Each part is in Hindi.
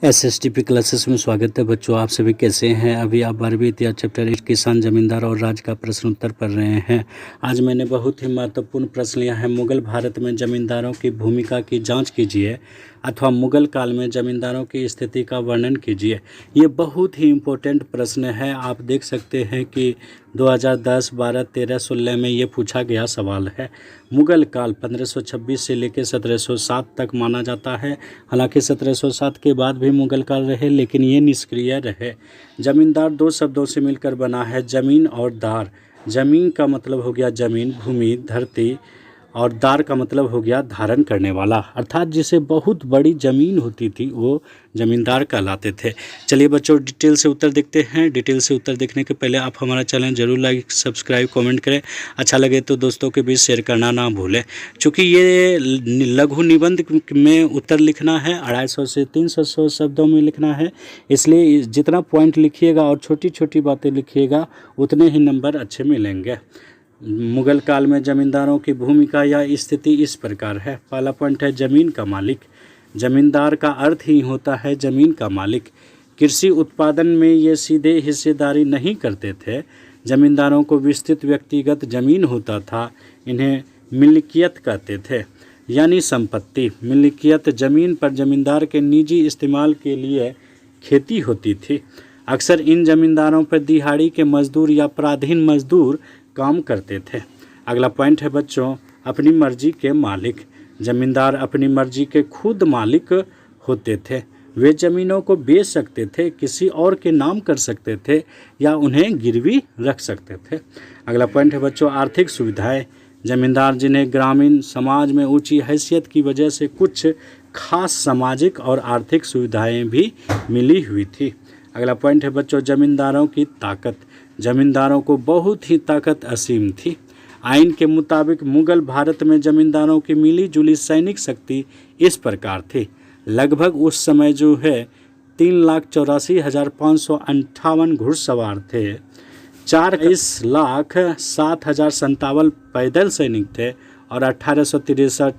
एसएसटीपी क्लासेस में स्वागत है बच्चों। आप सभी कैसे हैं? अभी आप 12वीं इतिहास चैप्टर 8 किसान जमींदार और राज्य का प्रश्न उत्तर पढ़ रहे हैं। आज मैंने बहुत ही महत्वपूर्ण प्रश्न लिया है। मुगल भारत में जमींदारों की भूमिका की जांच कीजिए अथवा मुगल काल में जमींदारों की स्थिति का वर्णन कीजिए। ये बहुत ही इम्पोर्टेंट प्रश्न है। आप देख सकते हैं कि 2010, 12, 13, 16 में ये पूछा गया सवाल है। मुगल काल 1526 से लेकर 1707 तक माना जाता है। हालांकि 1707 के बाद भी मुगल काल रहे, लेकिन ये निष्क्रिय रहे। जमींदार दो शब्दों से मिलकर बना है, जमीन और दार। जमीन का मतलब हो गया जमीन, भूमि, धरती, और दार का मतलब हो गया धारण करने वाला, अर्थात जिसे बहुत बड़ी ज़मीन होती थी वो ज़मींदार कहलाते थे। चलिए बच्चों, डिटेल से उत्तर देखते हैं। डिटेल से उत्तर देखने के पहले आप हमारा चैनल जरूर लाइक, सब्सक्राइब, कमेंट करें। अच्छा लगे तो दोस्तों के बीच शेयर करना ना भूलें। चूँकि ये लघु निबंध में उत्तर लिखना है 250 से 300 शब्दों में लिखना है, इसलिए जितना पॉइंट लिखिएगा और छोटी छोटी बातें लिखिएगा उतने ही नंबर अच्छे मिलेंगे। मुगल काल में जमींदारों की भूमिका या स्थिति इस प्रकार है। पहला पॉइंट है जमीन का मालिक। जमींदार का अर्थ ही होता है जमीन का मालिक। कृषि उत्पादन में ये सीधे हिस्सेदारी नहीं करते थे। जमींदारों को विस्तृत व्यक्तिगत जमीन होता था। इन्हें मिल्कियत कहते थे, यानी संपत्ति। मिल्कियत जमीन पर जमींदार के निजी इस्तेमाल के लिए खेती होती थी। अक्सर इन जमींदारों पर दिहाड़ी के मजदूर या पराधीन मजदूर काम करते थे। अगला पॉइंट है बच्चों, अपनी मर्जी के मालिक। जमींदार अपनी मर्जी के खुद मालिक होते थे। वे ज़मीनों को बेच सकते थे, किसी और के नाम कर सकते थे या उन्हें गिरवी रख सकते थे। अगला पॉइंट है बच्चों, आर्थिक सुविधाएं। जमींदार जिन्हें ग्रामीण समाज में ऊंची हैसियत की वजह से कुछ खास सामाजिक और आर्थिक सुविधाएं भी मिली हुई थी। अगला पॉइंट है बच्चों, जमींदारों की ताकत। जमींदारों को बहुत ही ताकत असीम थी। आइन के मुताबिक मुगल भारत में जमींदारों की मिली जुली सैनिक शक्ति इस प्रकार थी। लगभग उस समय जो है 3,84,558 घुड़सवार थे, 4,07,057 पैदल सैनिक थे और 1863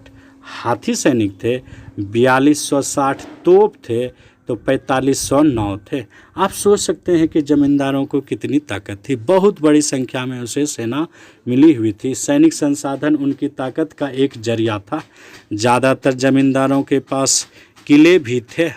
हाथी सैनिक थे, 4260 तोप थे, तो 4500 नाव थे। आप सोच सकते हैं कि जमींदारों को कितनी ताकत थी। बहुत बड़ी संख्या में उसे सेना मिली हुई थी। सैनिक संसाधन उनकी ताकत का एक जरिया था। ज़्यादातर जमींदारों के पास किले भी थे।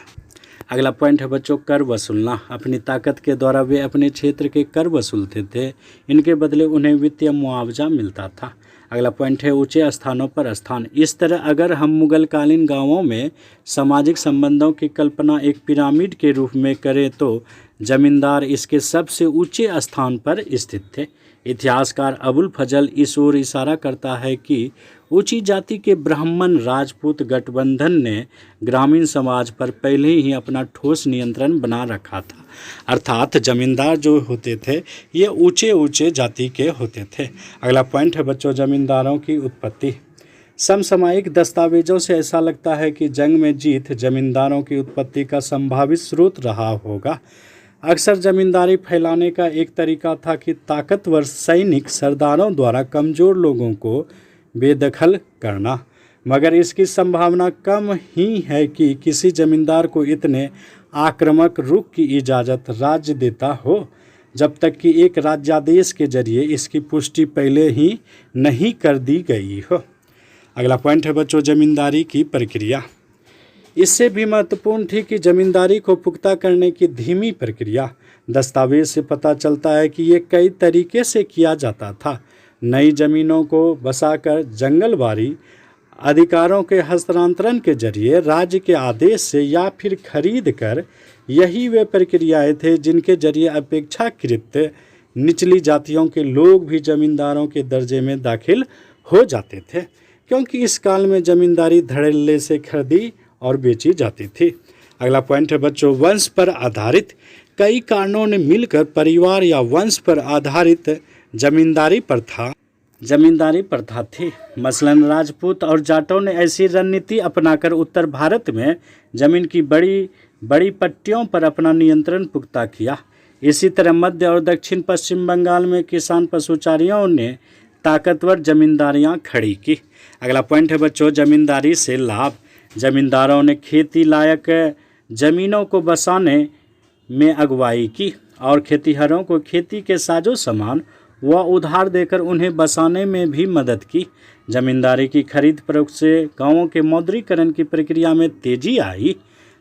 अगला पॉइंट है बच्चों, कर वसूलना। अपनी ताकत के द्वारा वे अपने क्षेत्र के कर वसूलते थे। इनके बदले उन्हें वित्तीय मुआवजा मिलता था। अगला पॉइंट है ऊंचे स्थानों पर स्थान। इस तरह अगर हम मुगलकालीन गांवों में सामाजिक संबंधों की कल्पना एक पिरामिड के रूप में करें तो जमींदार इसके सबसे ऊंचे स्थान पर स्थित थे। इतिहासकार अबुल फजल इस ओर इशारा करता है कि ऊंची जाति के ब्राह्मण राजपूत गठबंधन ने ग्रामीण समाज पर पहले ही अपना ठोस नियंत्रण बना रखा था। अर्थात जमींदार जो होते थे ये ऊंचे ऊंचे जाति के होते थे। अगला पॉइंट है बच्चों, जमींदारों की उत्पत्ति। समसामयिक दस्तावेजों से ऐसा लगता है कि जंग में जीत जमींदारों की उत्पत्ति का संभावित स्रोत रहा होगा। अक्सर जमींदारी फैलाने का एक तरीका था कि ताकतवर सैनिक सरदारों द्वारा कमज़ोर लोगों को बेदखल करना, मगर इसकी संभावना कम ही है कि किसी जमींदार को इतने आक्रामक रुख की इजाज़त राज्य देता हो, जब तक कि एक राज्यादेश के जरिए इसकी पुष्टि पहले ही नहीं कर दी गई हो। अगला पॉइंट है बच्चों, जमींदारी की प्रक्रिया। इससे भी महत्वपूर्ण थी कि जमींदारी को पुख्ता करने की धीमी प्रक्रिया। दस्तावेज से पता चलता है कि ये कई तरीके से किया जाता था। नई ज़मीनों को बसाकर, जंगलबारी, अधिकारों के हस्तांतरण के जरिए, राज्य के आदेश से या फिर खरीद कर। यही वे प्रक्रियाएं थे जिनके जरिए अपेक्षाकृत निचली जातियों के लोग भी जमींदारों के दर्जे में दाखिल हो जाते थे, क्योंकि इस काल में जमींदारी धड़ल्ले से खरीदी और बेची जाती थी। अगला पॉइंट है बच्चों, वंश पर आधारित। कई कारणों ने मिलकर परिवार या वंश पर आधारित जमींदारी प्रथा थी। मसलन राजपूत और जाटों ने ऐसी रणनीति अपनाकर उत्तर भारत में जमीन की बड़ी बड़ी पट्टियों पर अपना नियंत्रण पुख्ता किया। इसी तरह मध्य और दक्षिण पश्चिम बंगाल में किसान पशुचारियों ने ताकतवर जमींदारियां खड़ी की। अगला पॉइंट है बच्चों, जमींदारी से लाभ। जमींदारों ने खेती लायक जमीनों को बसाने में अगुवाई की और खेतिहरों को खेती के साजो सामान व उधार देकर उन्हें बसाने में भी मदद की। जमींदारी की खरीद फरोख्त से गांवों के मौद्रीकरण की प्रक्रिया में तेजी आई।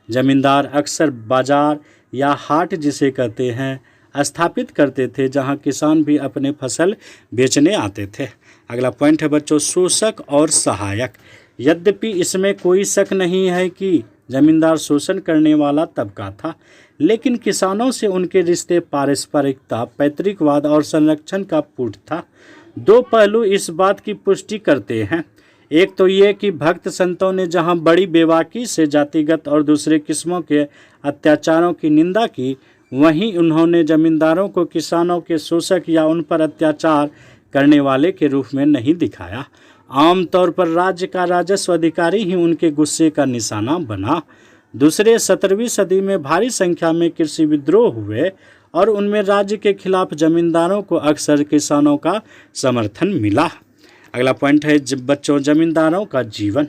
जमींदार अक्सर बाजार या हाट जिसे कहते हैं स्थापित करते थे, जहां किसान भी अपने फसल बेचने आते थे। अगला पॉइंट है बच्चों, शोषक और सहायक। यद्यपि इसमें कोई शक नहीं है कि जमींदार शोषण करने वाला तबका था, लेकिन किसानों से उनके रिश्ते पारस्परिकता, पैतृकवाद और संरक्षण का पुट था। दो पहलू इस बात की पुष्टि करते हैं। एक तो ये कि भक्त संतों ने जहां बड़ी बेबाकी से जातिगत और दूसरे किस्मों के अत्याचारों की निंदा की, वहीं उन्होंने जमींदारों को किसानों के शोषक या उन पर अत्याचार करने वाले के रूप में नहीं दिखाया। आमतौर पर राज्य का राजस्व अधिकारी ही उनके गुस्से का निशाना बना। दूसरे 17वीं सदी में भारी संख्या में कृषि विद्रोह हुए और उनमें राज्य के खिलाफ जमींदारों को अक्सर किसानों का समर्थन मिला। अगला पॉइंट है बच्चों, जमींदारों का जीवन।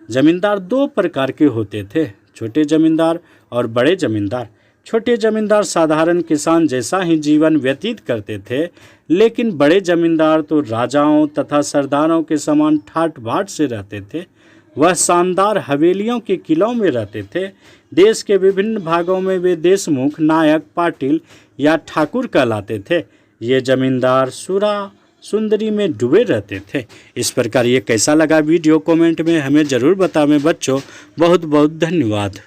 जमींदार दो प्रकार के होते थे, छोटे जमींदार और बड़े जमींदार। छोटे जमींदार साधारण किसान जैसा ही जीवन व्यतीत करते थे, लेकिन बड़े जमींदार तो राजाओं तथा सरदारों के समान ठाट बाट से रहते थे। वह शानदार हवेलियों के किलों में रहते थे। देश के विभिन्न भागों में वे देशमुख, नायक, पाटिल या ठाकुर कहलाते थे। ये जमींदार सुरा सुंदरी में डूबे रहते थे। इस प्रकार ये कैसा लगा वीडियो कमेंट में हमें ज़रूर बतावें बच्चों। बहुत बहुत धन्यवाद।